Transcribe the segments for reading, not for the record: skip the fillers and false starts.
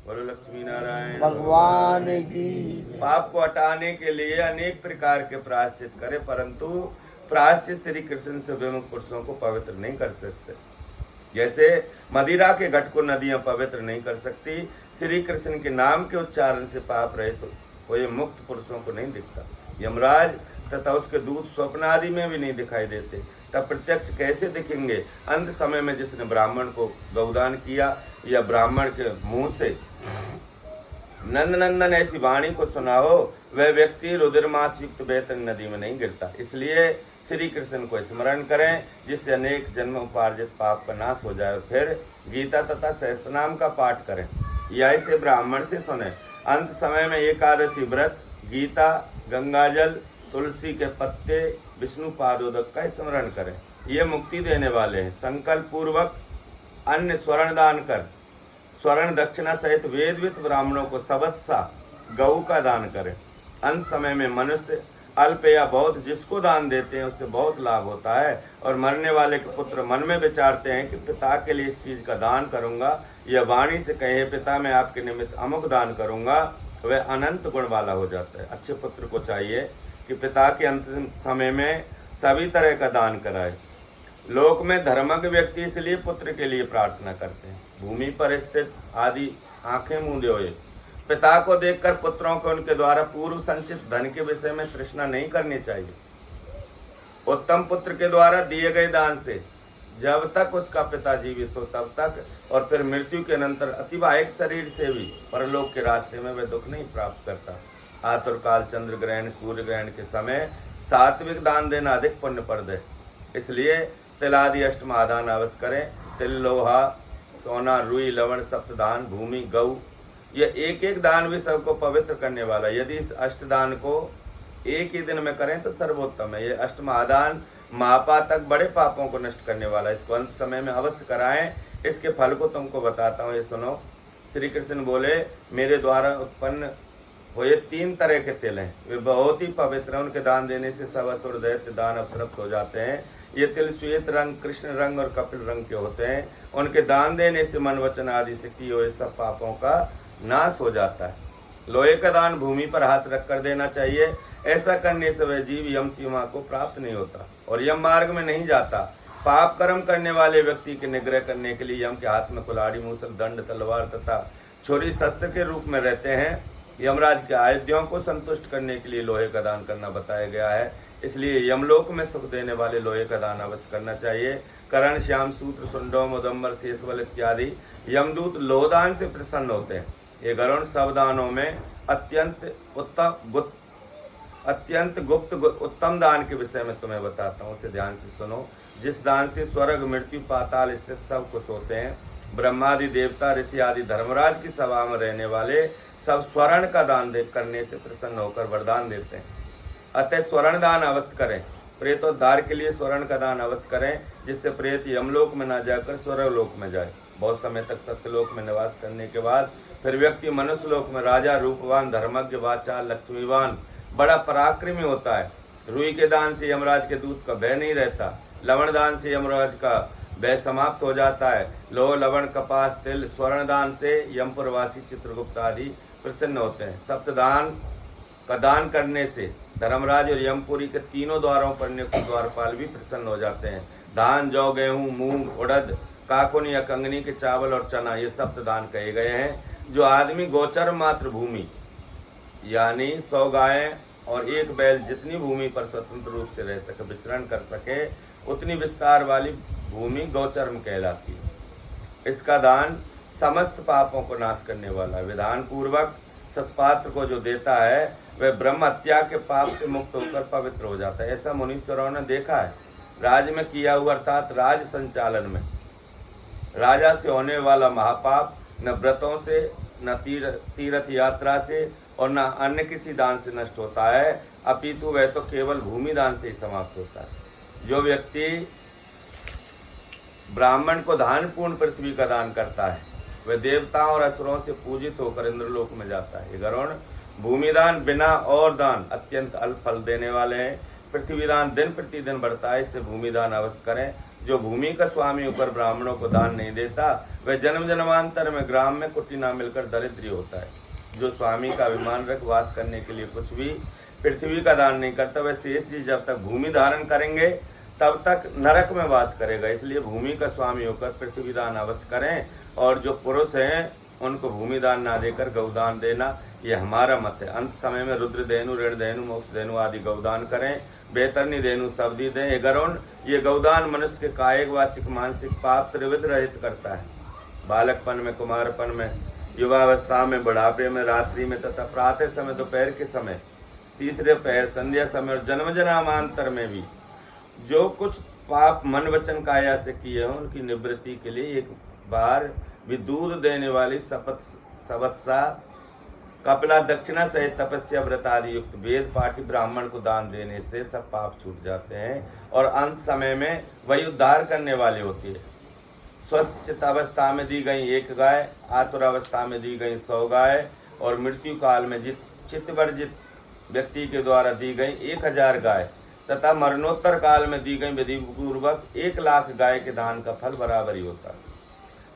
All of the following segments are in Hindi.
बोलो लक्ष्मी नारायण भगवान की। पाप को हटाने के लिए अनेक प्रकार के प्रायश्चित करे, परंतु प्रायश्चित श्री कृष्ण से विमुख पुरुषों को पवित्र नहीं कर सकते। जैसे मदिरा के घट को नदियां पवित्र नहीं कर सकती, श्री कृष्ण के नाम के उच्चारण से पाप रहे तो कोई मुक्त पुरुषों को नहीं दिखता। यमराज तथा उसके दूत स्वप्न आदि में भी नहीं दिखाई देते, तब प्रत्यक्ष कैसे दिखेंगे? अंत समय में जिसने ब्राह्मण को गौदान किया या ब्राह्मण के मुंह से नंदनंदन ऐसी वाणी को सुना हो, वह व्यक्ति रुद्रमास युक्त बेतन नदी में नहीं गिरता। इसलिए श्री कृष्ण को स्मरण करें, जिससे अनेक जन्म उपार्जित पाप का नाश हो जाए। और फिर गीता तथा सहस्त्रनाम का पाठ करें या इसे ब्राह्मण से सुने। अंत समय में एकादशी व्रत, गीता, गंगाजल, तुलसी के पत्ते, विष्णु पादोदक का स्मरण करें, ये मुक्ति देने वाले हैं। संकल्प पूर्वक अन्य स्वर्ण दान कर स्वर्ण दक्षिणा सहित वेदवित ब्राह्मणों को सबत्सा गऊ का दान करें। अंत समय में मनुष्य अल्प या बहुत जिसको दान देते हैं उससे बहुत लाभ होता है। और मरने वाले के पुत्र मन में विचारते हैं कि पिता के लिए इस चीज का दान करूंगा, या वाणी से कहे पिता मैं आपके निमित्त अमुक दान करूंगा, वह अनंत गुण वाला हो जाता है। अच्छे पुत्र को चाहिए कि पिता के अंतिम समय में सभी तरह का दान कराए। लोक में धर्मज्ञ व्यक्ति इसलिए पुत्र के लिए प्रार्थना करते हैं। भूमि पर स्थित आदि आंखें मूंदे हुए पिता को देखकर पुत्रों को उनके द्वारा पूर्व संचित धन के विषय में तृष्णा नहीं करनी चाहिए। उत्तम पुत्र के द्वारा दिए गए दान से जब तक उसका पिता जीवित हो तब तक, और फिर मृत्यु के अनंतर अतिवाहिक शरीर से भी परलोक के रास्ते में वह दुख नहीं प्राप्त करता। आतुरकाल, चंद्र ग्रहण, सूर्य ग्रहण के समय सात्विक दान देना अधिक पुण्यप्रद है। इसलिए तिलादि अष्टमादान अवश्य करें। तिल, लोहा, सोना, रुई, लवण, सप्तदान, भूमि, गौ, यह एक एक दान भी सबको पवित्र करने वाला। यदि इस अष्टदान को एक ही दिन में करें तो सर्वोत्तम है। ये अष्टमादान महापातक बड़े पापों को नष्ट करने वाला। इसको अंत समय में अवश्य कराएं। इसके फल को तुमको बताता हूँ, ये सुनो। श्री कृष्ण बोले, मेरे द्वारा उत्पन्न हुए 3 तरह के तिल हैं, वे बहुत ही पवित्र हैं। उनके दान देने से सब असुर दैत्य दानव तृप्त हो जाते हैं। ये तिल श्वेत रंग, कृष्ण रंग और कपिल रंग के होते हैं। उनके दान देने से मन, वचन आदि से किए हुए सब पापों का नाश हो जाता है। लोहे का दान भूमि पर हाथ रख कर देना चाहिए। ऐसा करने से वह जीव यम सीमा को प्राप्त नहीं होता और यम मार्ग में नहीं जाता। पाप कर्म करने वाले व्यक्ति के निग्रह करने के लिए यम के हाथ में कुल्हाड़ी, मूसल, दंड, तलवार तथा छुरी शस्त्र के रूप में रहते हैं। यमराज के आयुध्यों को संतुष्ट करने के लिए लोहे का दान करना बताया गया है। इसलिए यमलोक में सुख देने वाले लोहे का दान अवश्य करना चाहिए। करण, श्याम सूत्र, सुंडोम, उदम्बर, शेषबल इत्यादि यमदूत लोहदान से प्रसन्न होते हैं। ये गरुण सब दानों में अत्यंत गुप्त उत्तम दान के विषय में तुम्हें बताता हूँ, उसे ध्यान से सुनो। जिस दान से स्वर्ग, मृत्यु, पाताल स्थित सब कुछ होते हैं। ब्रह्मादि देवता, ऋषि आदि धर्मराज की सभा में रहने वाले सब स्वर्ण का दान करने से प्रसन्न होकर वरदान देते हैं। अतः स्वर्ण दान अवश्य करें। प्रेतोद्धार के लिए स्वर्ण का दान अवश्य करें, जिससे प्रेत यमलोक में न जाकर स्वर्गलोक में जाए। बहुत समय तक सत्यलोक में निवास करने के बाद फिर व्यक्ति मनुष्य लोक में राजा, रूपवान, धर्मज्ञ, वाचाल, लक्ष्मीवान, बड़ा पराक्रमी होता है। रुई के दान से यमराज के दूत का भय नहीं रहता। लवण दान से यमराज का भय समाप्त हो जाता है। लोह, लवण, कपास, तिल, स्वर्ण दान से यमपुरवासी चित्रगुप्त आदि प्रसन्न होते हैं। सप्तदान का दान करने से धर्मराज और यमपुरी के तीनों द्वारों पर नियुक्त द्वारपाल भी प्रसन्न हो जाते हैं। धान, जौ, गेहूं, मूंग, उड़द, काकुन या कंगनी के चावल और चना, ये सप्तदान कहे गए हैं। जो आदमी गोचर मात्र भूमि यानी 100 गायें और 1 बैल जितनी भूमि पर स्वतंत्र रूप से रह सके, विचरण कर सके, उतनी विस्तार वाली भूमि गौचर्म कहलाती है। इसका दान समस्त पापों को नाश करने वाला है। विधान पूर्वक सत्पात्र को जो देता है वह ब्रह्म हत्या के पाप से मुक्त होकर पवित्र हो जाता है। ऐसा मुनीश्वरों ने देखा है। राज्य में किया हुआ अर्थात राज संचालन में राजा से होने वाला महापाप न व्रतों से, न तीर्थ यात्रा से और न अन्य किसी दान से नष्ट होता है, अपितु वह तो केवल भूमि दान से ही समाप्त होता है। जो व्यक्ति ब्राह्मण को धानपूर्ण पृथ्वी का दान करता है वह देवताओं और असुरों से पूजित होकर इंद्रलोक में जाता है। गरुण, भूमिदान बिना और दान अत्यंत अल्प फल देने वाले हैं। पृथ्वी दान दिन प्रतिदिन बढ़ता है, इससे भूमिदान अवश्य करें। जो भूमि का स्वामी होकर ब्राह्मणों को दान नहीं देता वह जन्म जन्मांतर में ग्राम में कुटी ना मिलकर दरिद्री होता है। जो स्वामी का अभिमान रख वास करने के लिए कुछ भी पृथ्वी का दान नहीं करता वह शेष जी जब तक भूमि धारण करेंगे तब तक नरक में वास करेगा। इसलिए भूमि का स्वामी होकर पृथ्वी दान अवश्य करें और जो पुरुष हैं उनको भूमि दान ना देकर गौदान देना, ये हमारा मत है। अंत समय में रुद्र देनु, ऋण देनु, मोक्ष देनु आदि गौदान करें। बेतरनी देनु शब्दी दें। हे गरुण, ये गौदान मनुष्य के कायिक वाचिक मानसिक पाप त्रिविध रहित करता है। बालकपन में, कुमारपन में, युवावस्था में, बुढ़ापे में, रात्रि में तथा प्रातः समय, दोपहर के समय, तीसरे पहर, संध्या समय और जन्म जन्मांतर में भी जो कुछ पाप मन वचन काया से किए हों उनकी निवृत्ति के लिए एक बार भी दूध देने वाली सवत्सा, कपिला, दक्षिणा सहित तपस्या, व्रत आदि युक्त वेद पाठी ब्राह्मण को दान देने से सब पाप छूट जाते हैं और अंत समय में वही उद्धार करने वाले होती है। स्वच्छ चित्तावस्था में दी गई 1 गाय, आतुरावस्था में दी गई 100 गाय और मृत्यु काल में चित्तवर्जित व्यक्ति के द्वारा दी गई 1000 गाय तथा मरणोत्तर काल में दी गई विधि पूर्वक 1 लाख गाय के दान का फल बराबर ही होता है।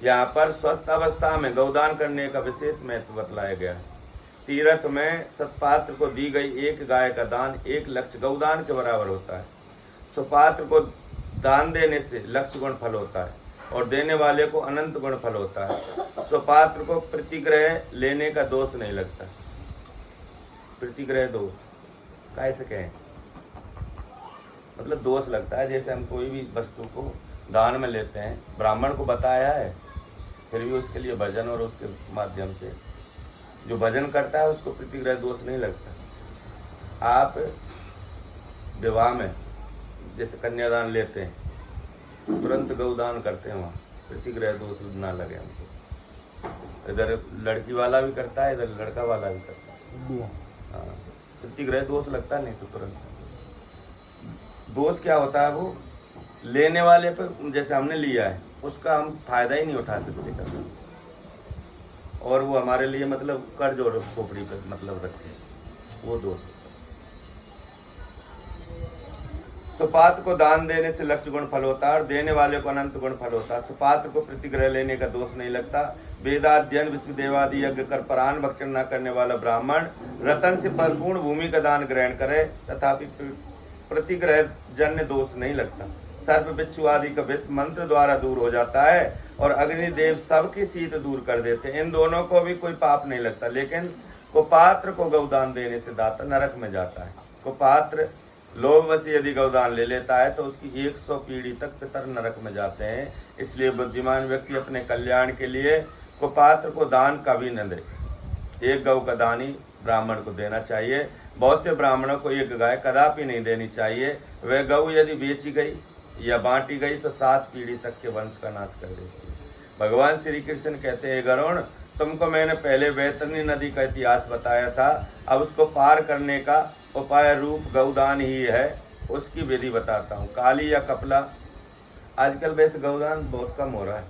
यहाँ पर स्वस्थ अवस्था में गौदान करने का विशेष महत्व बतलाया गया है। तीर्थ में सत्पात्र को दी गई 1 गाय का दान 1 लक्ष गौदान के बराबर होता है। सुपात्र को दान देने से लक्ष गुण फल होता है और देने वाले को अनंत गुण फल होता है। सुपात्र को प्रतिग्रह लेने का दोष नहीं लगता। प्रतिग्रह दोष कैसे कहें, मतलब दोष लगता है। जैसे हम कोई भी वस्तु को दान में लेते हैं, ब्राह्मण को बताया है, फिर भी उसके लिए भजन और उसके माध्यम से जो भजन करता है उसको प्रतिग्रह दोष नहीं लगता। आप विवाह में जैसे कन्यादान लेते हैं, तुरंत गौदान करते हैं, वहाँ प्रतिग्रह दोष ना लगे हमको। इधर लड़की वाला भी करता है, इधर लड़का वाला भी करता है। हाँ, प्रतिग्रह दोष लगता नहीं तो तुरंत। दोष क्या होता है, वो लेने वाले पर जैसे हमने लिया है उसका हम फायदा ही नहीं उठा सकते कभी, और वो हमारे लिए मतलब कर्ज और खोपड़ी पर मतलब रखे, वो दोष। सुपात्र को दान देने से लक्ष्य गुण फल होता है और देने वाले को अनंत गुण फल होता है। सुपात्र को प्रतिग्रह लेने का दोष नहीं लगता। वेदाध्ययन, विश्वदेवादि यज्ञ कर परान भक्षण न करने वाला ब्राह्मण रतन से परिपूर्ण भूमि का दान ग्रहण करे तथापि प्रतिग्रह जन्य दोष नहीं लगता। सर्प बिच्छू आदि का विष मंत्र द्वारा दूर हो जाता है और अग्निदेव सबकी शीत दूर कर देते हैं। इन दोनों को भी कोई पाप नहीं लगता। लेकिन कुपात्र को गौदान देने से दाता नरक में जाता है। कुपात्र लोभवश यदि गौदान ले लेता है तो उसकी 100 पीढ़ी तक पितर नरक में जाते हैं। इसलिए बुद्धिमान व्यक्ति अपने कल्याण के लिए कुपात्र को दान कभी न दे। 1 गौ का दान ही ब्राह्मण को देना चाहिए। बहुत से ब्राह्मणों को 1 गाय कदापि नहीं देनी चाहिए। वह गौ यदि बेची गई या बांटी गई तो 7 पीढ़ी तक के वंश का नाश कर देती है। भगवान श्री कृष्ण कहते हैं, गरुण, तुमको मैंने पहले बैतरणी नदी का इतिहास बताया था, अब उसको पार करने का उपाय रूप गौदान ही है, उसकी विधि बताता हूँ। काली या कपला, आजकल वैसे गौदान बहुत कम हो रहा है,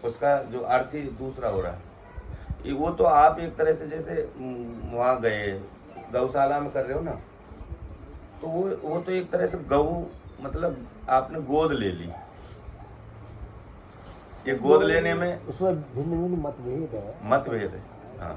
उसका जो अर्थ ही दूसरा हो रहा है। वो तो आप एक तरह से जैसे वहाँ गए गौशाला में कर रहे हो ना, तो वो तो एक तरह से गौ मतलब आपने गोद ले ली। ये गोद लेने में उसमें भिन्न मतभेद है। हाँ,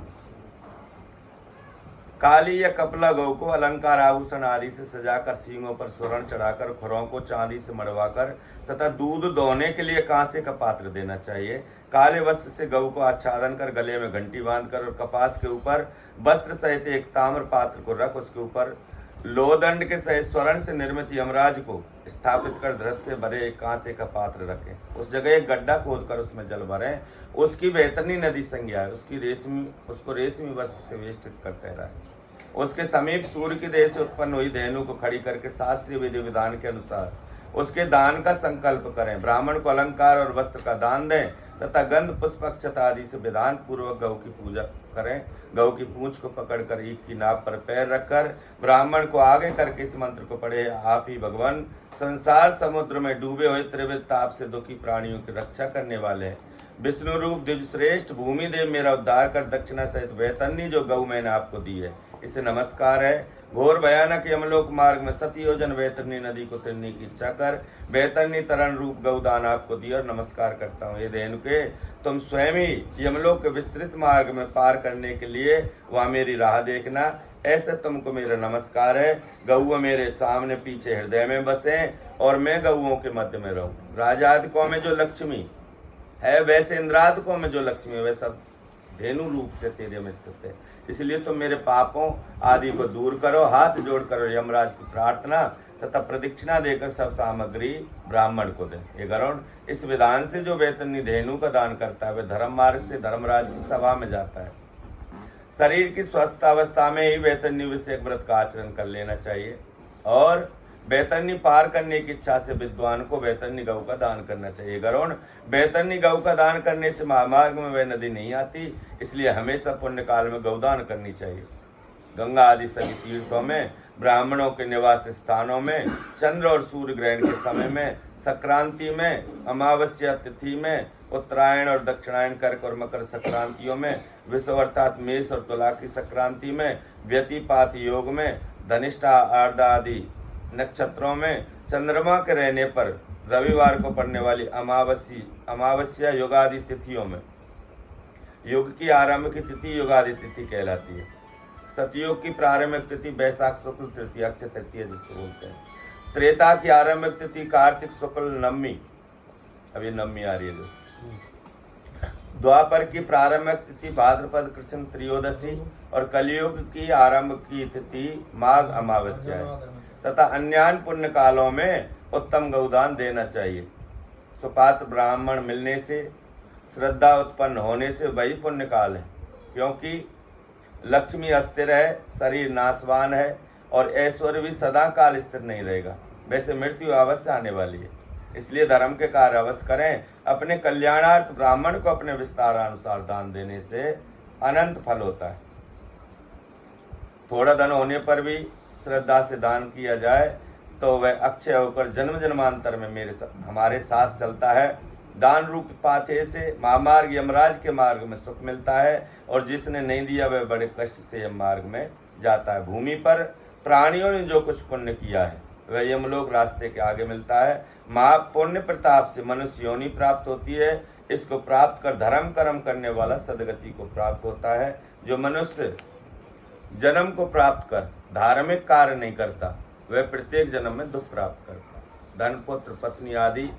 काली या कपला गौ को अलंकार आभूषण आदि से सजाकर, सींगों पर स्वर्ण चढ़ाकर, खुरों को चांदी से मढ़वाकर तथा दूध दोहने के लिए कांसे का पात्र देना चाहिए। काले वस्त्र से गौ को आच्छादन कर, गले में घंटी बांधकर और कपास के ऊपर वस्त्र सहित एक ताम्र पात्र को रख, उसके ऊपर लोहदंड के सहित स्वर्ण से निर्मित यमराज को स्थापित कर धृत से भरे एक कांसे का पात्र रखें। उस जगह एक गड्ढा खोद कर उसमें जल भरें। उसकी बैतरणी नदी संज्ञा है, उसको रेशमी वस्त्र से वेष्टित करते रहे। उसके समीप सूर्य की देह से उत्पन्न हुई धेनु को खड़ी करके शास्त्रीय विधि विधान के अनुसार उसके दान का संकल्प करें। ब्राह्मण को अलंकार और वस्त्र का दान दें तथा गंध पुष्प अक्षत आदि से विधान पूर्वक गौ की पूजा करें। गौ की पूंछ को पकड़कर ईख की नाभ पर पैर रखकर ब्राह्मण को आगे करके इस मंत्र को पढ़े, आप ही भगवान संसार समुद्र में डूबे हुए त्रिविध ताप से दुखी प्राणियों की रक्षा करने वाले हैं। विष्णु रूप द्विज श्रेष्ठ भूमि देव मेरा उद्धार कर दक्षिणा सहित बैतरणी जो गौ मैंने आपको दी है, इसे नमस्कार है। घोर भयानक यमलोक मार्ग में 7 योजन बैतरणी नदी को तैरने की इच्छा कर बैतरणी तरण रूप गौदान आपको दिया और नमस्कार करता हूँ। ये धेनुके, तुम स्वयं ही यमलोक के विस्तृत मार्ग में पार करने के लिए वहाँ मेरी राह देखना। ऐसे तुमको मेरा नमस्कार है। गऊ मेरे सामने पीछे हृदय में बसे और मैं गऊओं के मध्य में रहूं। राजादिकों में जो लक्ष्मी है वैसे इंद्रादिकों में जो लक्ष्मी है वह सब धेनु रूप से तेरे में स्थित है। इसलिए तुम मेरे पापों आदि को दूर करो। हाथ जोड़ करो यमराज की प्रार्थना तथा प्रदक्षिणा देकर सब सामग्री ब्राह्मण को दे। ये गरुण, इस विधान से जो बैतरणी धेनु का दान करता है वह धर्म मार्ग से धर्मराज की सभा में जाता है। शरीर की स्वस्थ अवस्था में ही बैतरणी विषयक व्रत का आचरण कर लेना चाहिए और बैतरणी पार करने की इच्छा से विद्वान को बैतरणी गऊ का दान करना चाहिए। गरुण, बैतरणी गऊ का दान करने से महामार्ग में वह नदी नहीं आती, इसलिए हमेशा पुण्य काल में गौदान करनी चाहिए। गंगा आदि सभी तीर्थों में, ब्राह्मणों के निवास स्थानों में, चंद्र और सूर्य ग्रहण के समय में, संक्रांति में, अमावस्या तिथि में, उत्तरायण और दक्षिणायन कर्क और मकर संक्रांतियों में, विषव अर्थात मेष और तुला की संक्रांति में, व्यतिपात योग में, धनिष्ठा आर्द्रा आदि नक्षत्रों में, चंद्रमा के रहने पर रविवार को पड़ने वाली अमावस्या युगादि तिथियों में, युग की आरंभ की तिथि युगादि तिथि कहलाती है। सतयुग की प्रारंभिक तिथि वैशाख शुक्ल तृतीया अक्षय तृतीया जिसको बोलते हैं। त्रेता की आरंभिक तिथि कार्तिक शुक्ल नवमी, अब ये नवमी आ रही है जो। द्वापर की प्रारंभिक तिथि भाद्रपद कृष्ण त्रयोदशी और कलयुग की आरंभ की तिथि माघ अमावस्या है तथा अन्यान पुण्य कालों में उत्तम गौदान देना चाहिए। सुपात्र ब्राह्मण मिलने से, श्रद्धा उत्पन्न होने से वही पुण्य काल है, क्योंकि लक्ष्मी अस्थिर है, शरीर नाशवान है और ऐश्वर्य भी सदा काल स्थिर नहीं रहेगा। वैसे मृत्यु अवश्य आने वाली है, इसलिए धर्म के कार्य अवश्य करें। अपने कल्याणार्थ ब्राह्मण को अपने विस्तारानुसार दान देने से अनंत फल होता है। थोड़ा धन होने पर भी श्रद्धा से दान किया जाए तो वह अक्षय होकर जन्म जन्मांतर में हमारे साथ चलता है। दान रूप पाथे से महामार्ग यमराज के मार्ग में सुख मिलता है और जिसने नहीं दिया वह बड़े कष्ट से यम मार्ग में जाता है। भूमि पर प्राणियों ने जो कुछ पुण्य किया है वह यमलोक रास्ते के आगे मिलता है। महापुण्य प्रताप से मनुष्य योनि प्राप्त होती है। इसको प्राप्त कर धर्म कर्म करने वाला सदगति को प्राप्त होता है। जो मनुष्य जन्म को प्राप्त कर धार्मिक कार्य नहीं करता वह प्रत्येक जन्म में दुख प्राप्त करता। धन पुत्र पत्नी आदि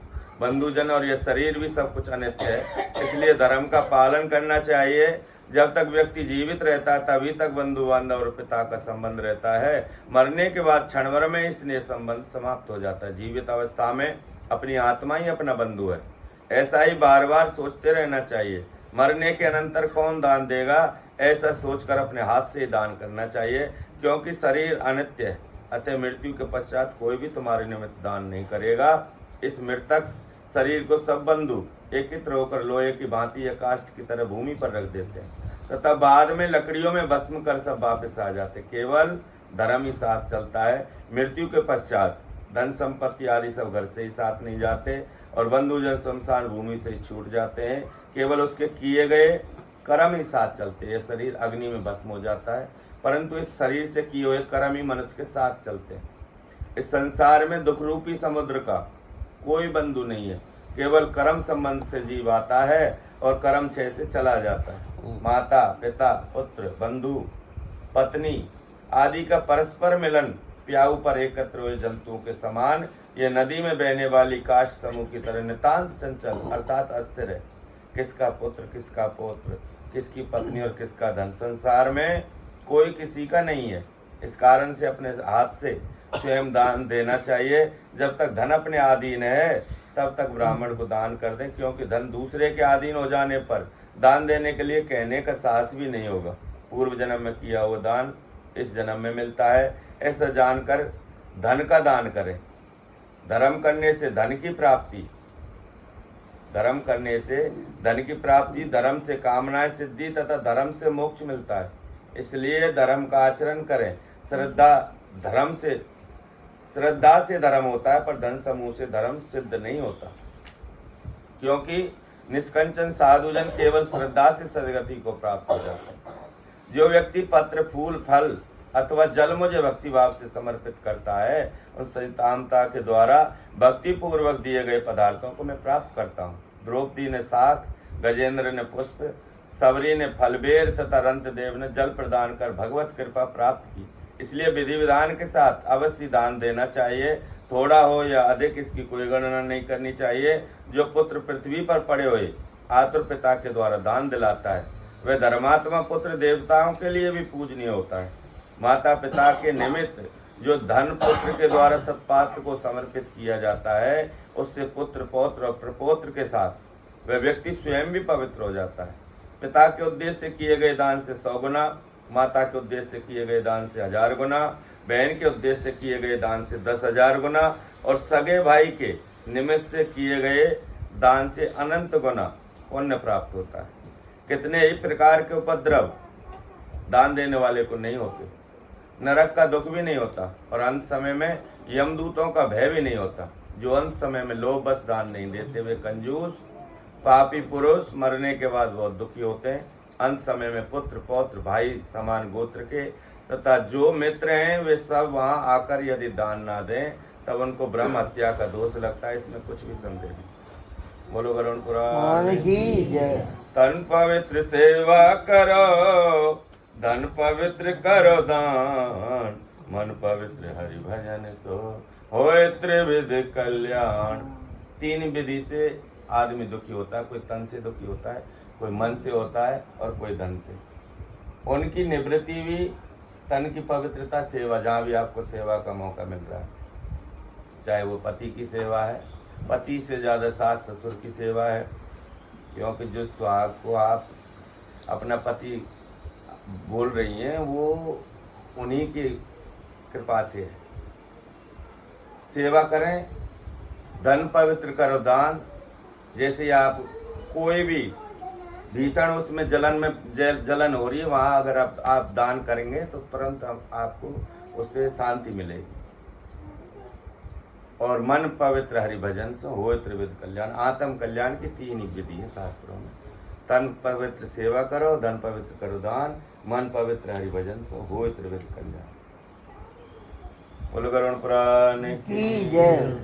बंधुजन और यह शरीर भी सब कुछ अनित्य है, इसलिए धर्म का पालन करना चाहिए। जब तक व्यक्ति जीवित रहता है तभी तक बंधु बांधव और पिता का संबंध रहता है। मरने के बाद क्षणभर में ही स्नेह संबंध समाप्त हो जाता है। जीवित अवस्था में अपनी आत्मा ही अपना बंधु है, ऐसा ही बार बार सोचते रहना चाहिए। मरने के अनंतर कौन दान देगा, ऐसा सोचकर अपने हाथ से ही दान करना चाहिए, क्योंकि शरीर अनित्य है। अतः मृत्यु के पश्चात कोई भी तुम्हारे निमित्त दान नहीं करेगा। इस मृतक शरीर को सब बंधु एकत्र होकर लोहे की भांति या काष्ठ की तरह भूमि पर रख देते हैं तथा बाद में लकड़ियों में भस्म कर सब वापस आ जाते। केवल धर्म ही साथ चलता है। मृत्यु के पश्चात धन संपत्ति आदि सब घर से ही साथ नहीं जाते और बंधुजन शमशान भूमि से ही छूट जाते हैं। केवल उसके किए गए कर्म ही साथ चलते हैं। यह शरीर अग्नि में भस्म हो जाता है, परंतु इस शरीर से किए हुए कर्म ही मनुष्य के साथ चलते हैं। इस संसार में दुख रूपी समुद्र का कोई बंधु नहीं है। केवल कर्म संबंध से जीव आता है और कर्म क्षय से चला जाता है। माता पिता पुत्र बंधु पत्नी आदि का परस्पर मिलन प्याऊ पर एकत्र हुए जंतुओं के समान यह नदी में बहने वाली काष्ठ समूह की तरह नितांत चंचल अर्थात अस्थिर है। किसका पुत्र किसका पौत्र, किसकी पत्नी और किसका धन, संसार में कोई किसी का नहीं है। इस कारण से अपने हाथ से स्वयं दान देना चाहिए। जब तक धन अपने अधीन है तब तक ब्राह्मण को दान कर दें, क्योंकि धन दूसरे के अधीन हो जाने पर दान देने के लिए कहने का साहस भी नहीं होगा। पूर्व जन्म में किया हुआ दान इस जन्म में मिलता है, ऐसा जानकर धन का दान करें। धर्म करने से धन की प्राप्ति, धर्म करने से धन की प्राप्ति, धर्म से कामनाएं सिद्धि तथा धर्म से मोक्ष मिलता है। इसलिए धर्म का आचरण करें। श्रद्धा से धर्म होता है, पर धन समूह से धर्म सिद्ध नहीं होता, क्योंकि निष्कंचन साधुजन केवल श्रद्धा से सदगति को प्राप्त हो जाता है। जो व्यक्ति पत्र फूल फल अथवा जल मुझे भक्ति भाव से समर्पित करता है, उन संतामता के द्वारा भक्ति पूर्वक दिए गए पदार्थों को मैं प्राप्त करता हूँ। द्रौपदी ने शाक, गजेंद्र ने पुष्प, सबरी ने फलबेर तथा रंतदेव ने जल प्रदान कर भगवत कृपा प्राप्त की। इसलिए विधि विधान के साथ अवश्य दान देना चाहिए। थोड़ा हो या अधिक इसकी कोई गणना नहीं करनी चाहिए। जो पुत्र पृथ्वी पर पड़े हुए आतुर पिता के द्वारा दान दिलाता है, वह धर्मात्मा पुत्र देवताओं के लिए भी पूजनीय होता है। माता पिता के निमित्त जो धन पुत्र के द्वारा सत्पात्र को समर्पित किया जाता है, उससे पुत्र पौत्र और प्रपौत्र के साथ वह व्यक्ति स्वयं भी पवित्र हो जाता है। पिता के उद्देश्य से किए गए दान से 100 गुना, माता के उद्देश्य से किए गए दान से 1000 गुना, बहन के उद्देश्य से किए गए दान से 10,000 गुना और सगे भाई के निमित्त से किए गए दान से अनंत गुना पुण्य प्राप्त होता है। कितने ही प्रकार के उपद्रव दान देने वाले को नहीं होते, नरक का दुख भी नहीं होता और अंत समय में यमदूतों का भय भी नहीं होता। जो अंत समय में लोभ बस दान नहीं देते, वे कंजूस पापी पुरुष मरने के बाद बहुत दुखी होते हैं। अंत समय में पुत्र पौत्र भाई समान गोत्र के तथा जो मित्र हैं वे सब वहां आकर यदि दान ना दें तब उनको ब्रह्म हत्या का दोष लगता है। इसमें कुछ भी संदेह नहीं। बोलो गरुड़ पुराण की जय। तन पवित्र सेवा करो, धन पवित्र करो दान, मन पवित्र हरि भजन सो होए त्रिविध कल्याण। 3 विधि से आदमी दुखी होता है। कोई तन से दुखी होता है, कोई मन से होता है और कोई धन से। उनकी निवृत्ति भी तन की पवित्रता, सेवा, जहाँ भी आपको सेवा का मौका मिल रहा है, चाहे वो पति की सेवा है, पति से ज़्यादा सास ससुर की सेवा है, क्योंकि जो सुहाग को आप अपना पति बोल रही हैं वो उन्हीं की कृपा से है। सेवा करें, धन पवित्र करो दान। जैसे आप कोई भी भीषण उसमें जलन हो रही है, वहाँ अगर आप दान करेंगे तो तुरंत आपको उससे शांति मिलेगी। और मन पवित्र हरि भजन से होए त्रिविध कल्याण। आत्म कल्याण की 3 ही विधि है शास्त्रों में। तन पवित्र सेवा करो, धन पवित्र करो दान, मन पवित्र हरि भजन से होए त्रिविध कल्याण। बोलो गरुड़ पुराण की जय।